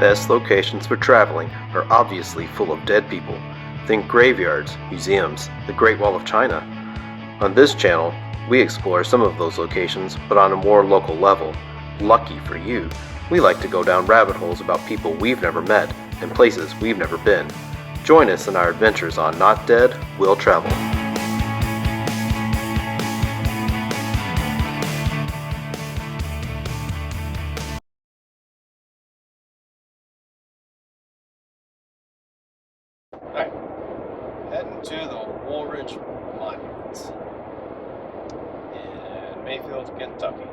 best locations for traveling are obviously full of dead people. Think graveyards, museums, the Great Wall of China. On this channel, we explore some of those locations, but on a more local level. Lucky for you, we like to go down rabbit holes about people we've never met and places we've never been. Join us in our adventures on Not Dead, We'll Travel. Alright, heading to the Woolridge Monuments in Mayfield, Kentucky.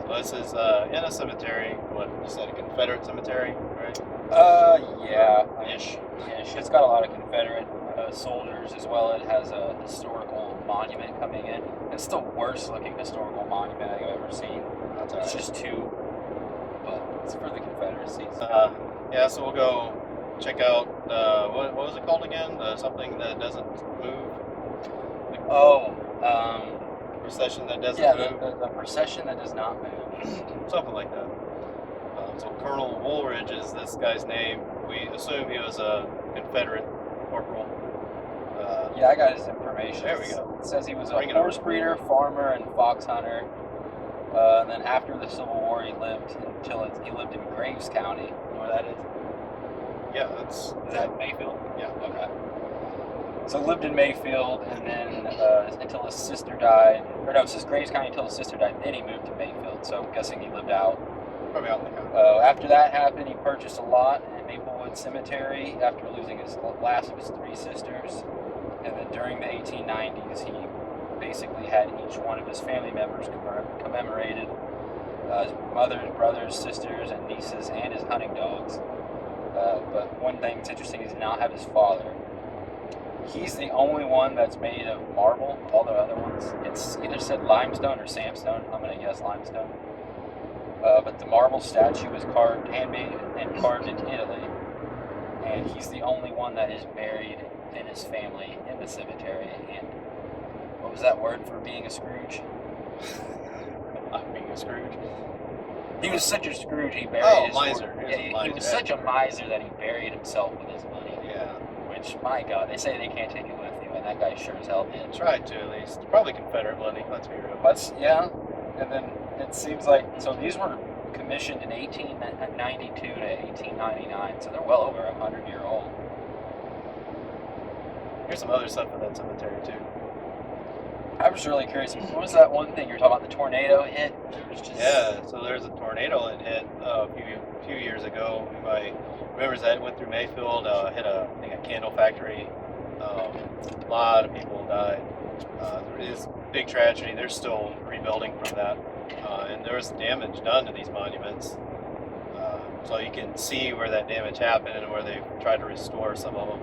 So this is in a cemetery, what you said, a Confederate cemetery, right? Yeah. Ish. It's got a lot of Confederate soldiers as well. It has a historical monument coming in. It's the worst looking historical monument I've ever seen. It's just two, but it's for the Confederacy. Yeah, so we'll go check out, what was it called again? Something that doesn't move? Procession that doesn't move? The procession that does not move. Something like that. So Colonel Woolridge is this guy's name. We assume he was a Confederate corporal. Yeah, I got his information. There we go. It says he was a horse breeder, farmer, and fox hunter. And then after the Civil War, he lived in Graves County. You know where that is? Yeah, Is that Mayfield? Yeah. Okay. So lived in Mayfield, and then until his sister died. Or no, it says Graves County until his sister died. Then he moved to Mayfield. So I'm guessing he lived out. Probably out in the county. After that happened, he purchased a lot in Maplewood Cemetery after losing his last of his three sisters. And then during the 1890s, he basically had each one of his family members commemorated. His mother's brothers, sisters, and nieces, and his hunting dogs. But one thing that's interesting is he did not have his father. He's the only one that's made of marble. All the other ones, it's either said limestone or sandstone. I'm going to guess limestone. But the marble statue was handmade and carved in Italy. And he's the only one that is buried in his family in the cemetery. And what was that word for being a Scrooge? Not being a Scrooge. He was such a Scrooge, he buried his miser. He was such a miser that he buried himself with his money. Yeah. Which, my God, they say they can't take it with you, and that guy sure as hell did. Tried to, at least. Probably Confederate money, let's be real. Yeah. And then it seems like, so these were commissioned in 1892 to 1899, so they're well over 100-year-old. Here's some other stuff in that cemetery, too. I was really curious. What was that one thing you were talking about, the tornado hit? Yeah, so there's a tornado that hit a few years ago. Everybody remembers that. It went through Mayfield, hit a candle factory. A lot of people died. It is a big tragedy. They're still rebuilding from that. And there was damage done to these monuments. So you can see where that damage happened and where they tried to restore some of them.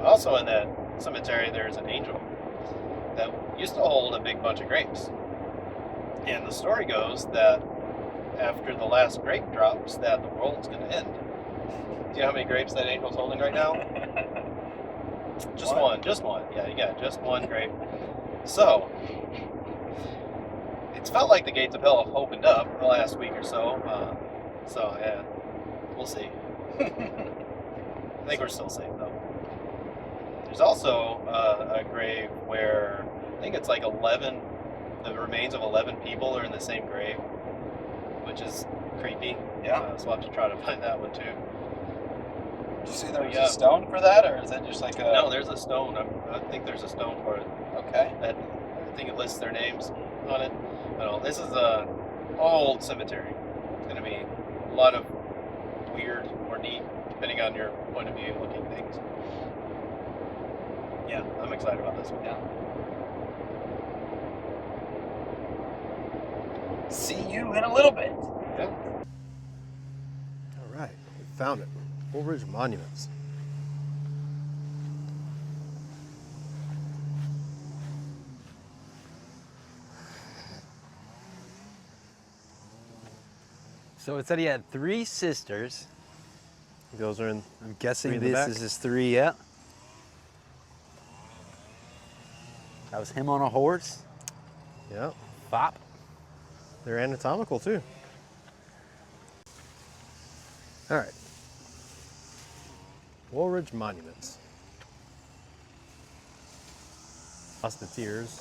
Also in that cemetery, there's an angel that used to hold a big bunch of grapes. And the story goes that after the last grape drops, that the world's going to end. Do you know how many grapes that angel's holding right now? Just one. Yeah, you got just one grape. So, it's felt like the gates of hell have opened up the last week or so. Yeah, we'll see. I think we're still safe, though. There's also a grave where I think it's like the remains of 11 people are in the same grave, which is creepy. Yeah. So we'll have to try to find that one too. Did you say there was a stone for that, or is that just like a... No, there's a stone. I think there's a stone for it. Okay. I think it lists their names on it. No, this is a old cemetery. It's going to be a lot of weird or neat, depending on your point of view, looking things. Yeah, I'm excited about this one. Yeah. See you in a little bit. Yeah. All right, we found it. Woolridge Monuments. So it said he had three sisters. Those are in. I'm guessing Three in the this back? is his three, yeah. That was him on a horse. Yep. Bop. They're anatomical too. All right. Woolridge Monuments. Musketeers.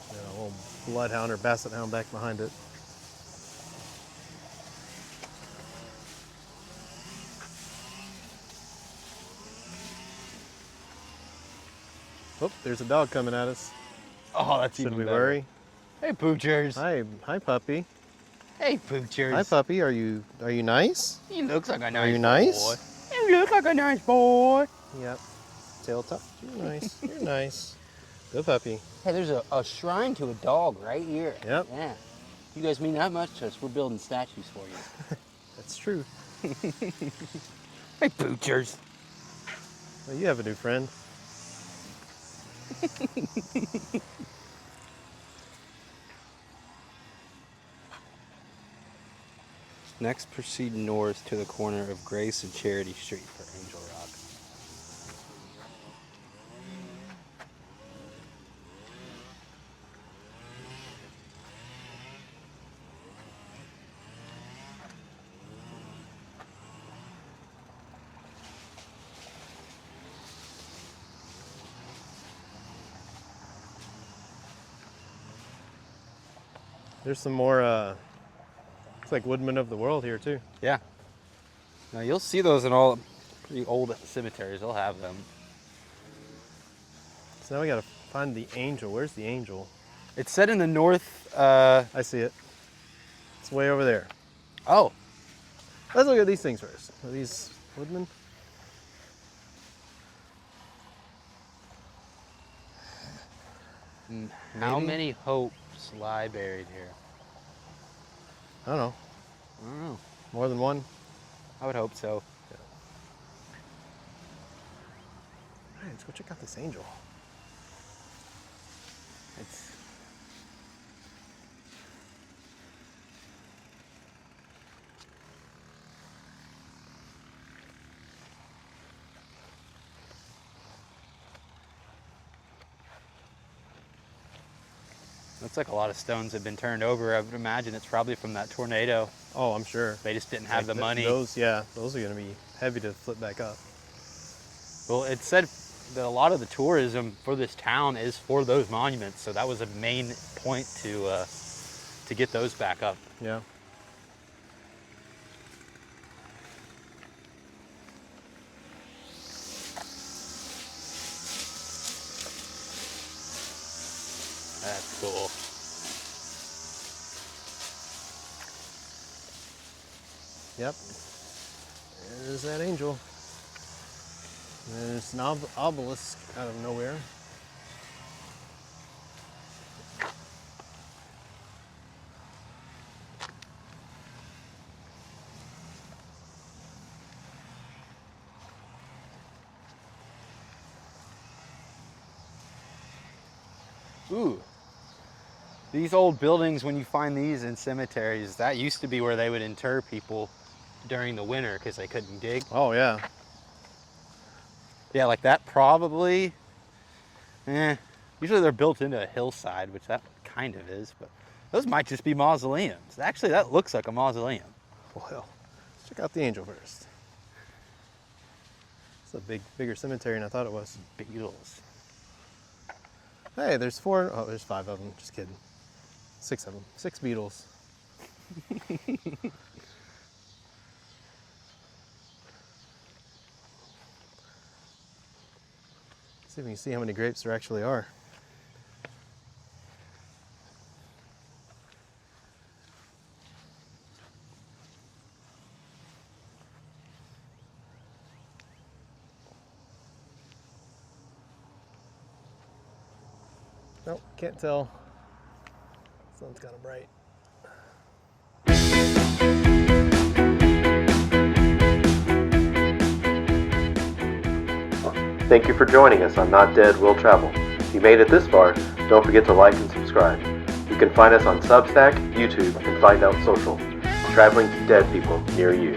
A little bloodhound or basset hound back behind it. Oh, there's a dog coming at us. Oh, that's Should even we better. worry? Hey, poochers. Hi, puppy. Hey, poochers. Hi, puppy. Are you nice? He looks like a nice Are you nice? boy. You look like a nice boy. Yep. Tail tucked. You're nice. You're nice. Good puppy. Hey, there's a shrine to a dog right here. Yep. Yeah. You guys mean that much to us. We're building statues for you. That's true. Hey, poochers. Well, you have a new friend. Next, proceed north to the corner of Grace and Charity Street for Angel Rock. There's some more, it's like Woodmen of the World here too. Yeah. Now you'll see those in all pretty old cemeteries. They'll have them. So now we gotta find the angel. Where's the angel? It's set in the north. I see it. It's way over there. Oh, Let's look at these things first. Are these woodmen? how Maybe? many hopes lie buried here? I don't know. I don't know. More than one? I would hope so. All right, let's go check out this angel. It's looks like a lot of stones have been turned over. I would imagine it's probably from that tornado. Oh, I'm sure. They just didn't have Like the money. Those are gonna be heavy to flip back up. Well, it said that a lot of the tourism for this town is for those monuments, so that was a main point to get those back up. Yeah. That's cool. Yep. There's that angel. There's an obelisk out of nowhere. Ooh. These old buildings, when you find these in cemeteries, that used to be where they would inter people during the winter because they couldn't dig. Oh yeah. Yeah, like that probably, usually they're built into a hillside, which that kind of is, but those might just be mausoleums. Actually, that looks like a mausoleum. Well, let's check out the angel first. It's a bigger cemetery than I thought it was. Beetles. Hey, there's 4. Oh, there's 5 of them. Just kidding. 6 of them. 6 beetles. See if we can see how many grapes there actually are. Nope, can't tell. Sun's kind of bright. Thank you for joining us on Not Dead Will Travel. If you made it this far, don't forget to like and subscribe. You can find us on Substack, YouTube, and Find Out Social. Traveling to dead people near you.